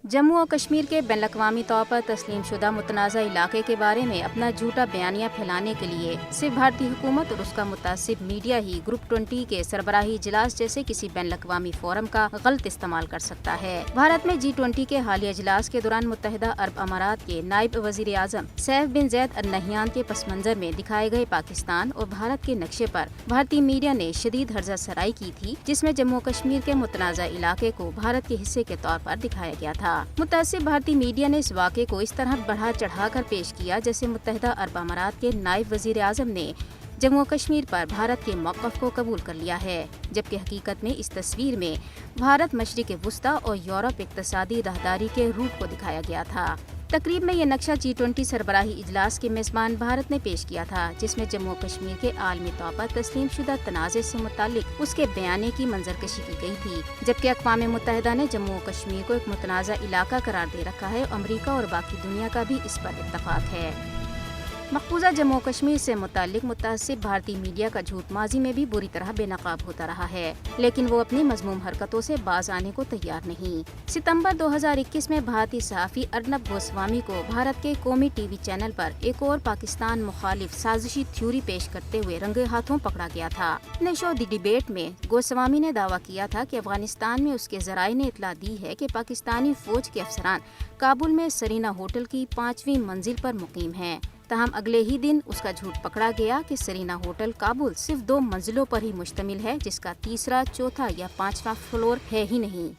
जम्मू और कश्मीर के बैन अवी तौर पर तस्लीम शुदा मुतनाज़ा इलाके के बारे में अपना झूठा बयानिया फैलाने के लिए सिर्फ भारतीय हुकूमत और उसका मुतासिब मीडिया ही ग्रुप 20 के सरबराही इजलास जैसे किसी बैन अवी फोरम का गलत इस्तेमाल कर सकता है। भारत में G20 के हालिया इजलास के दौरान मुत्तहिदा अरब अमारात के नायब वजीर आजम सैफ बिन जैद अल नहयान के पस मंजर में दिखाए गए पाकिस्तान और भारत के नक्शे पर भारतीय मीडिया ने शदीद हर्जा सराई की थी, जिसमें जम्मू कश्मीर के मुतनाज़ा इलाके को भारत के हिस्से के तौर पर दिखाया गया था। मुतासिब भारतीय मीडिया ने इस वाक़े को इस तरह बढ़ा चढ़ा कर पेश किया जैसे मुत्तहिदा अरब अमारात के नायब वजीर आजम ने जम्मू कश्मीर पर भारत के मौक़िफ़ को कबूल कर लिया है, जबकि हकीकत में इस तस्वीर में भारत मशरिक़ वुस्ता और यूरोप इक़्तिसादी राहदारी के रूट को दिखाया गया था। तकरीब में ये नक्शा G20 सरबराही इजलास के मेज़बान भारत ने पेश किया था, जिसमें जम्मू कश्मीर के आलमी तौर पर तस्लीम शुदा तनाज़े से मुतालिक उसके बयाने की मंजरकशी की गई थी, जबकि अक़वाम मुत्तहिदा ने जम्मू कश्मीर को एक मुतनाज़ा इलाका करार दे रखा है। अमरीका और बाकी दुनिया का भी इस पर इत्तफ़ाक़ है। मक़बूज़ा जम्मू कश्मीर से मुताल्लिक़ मुतासिब भारतीय मीडिया का झूठ माजी में भी बुरी तरह बेनकाब होता रहा है, लेकिन वो अपनी मज़मूम हरकतों से बाज आने को तैयार नहीं। सितंबर 2021 में भारतीय सहाफ़ी अर्नब गोस्वामी को भारत के कौमी टीवी चैनल पर एक और पाकिस्तान मुखालिफ साजिशी थ्योरी पेश करते हुए रंगे हाथों पकड़ा गया था। अपने शो द डिबेट में गोस्वामी ने दावा किया था कि अफगानिस्तान में उसके ज़राए ने इतला दी है कि पाकिस्तानी फौज के अफसरान काबुल में सरीना होटल की 5वीं मंजिल पर मुकीम हैं। तहम अगले ही दिन उसका झूठ पकड़ा गया कि सरीना होटल काबुल सिर्फ 2 मंजिलों पर ही मुश्तमिल है, जिसका तीसरा, चौथा या 5वां फ्लोर है ही नहीं।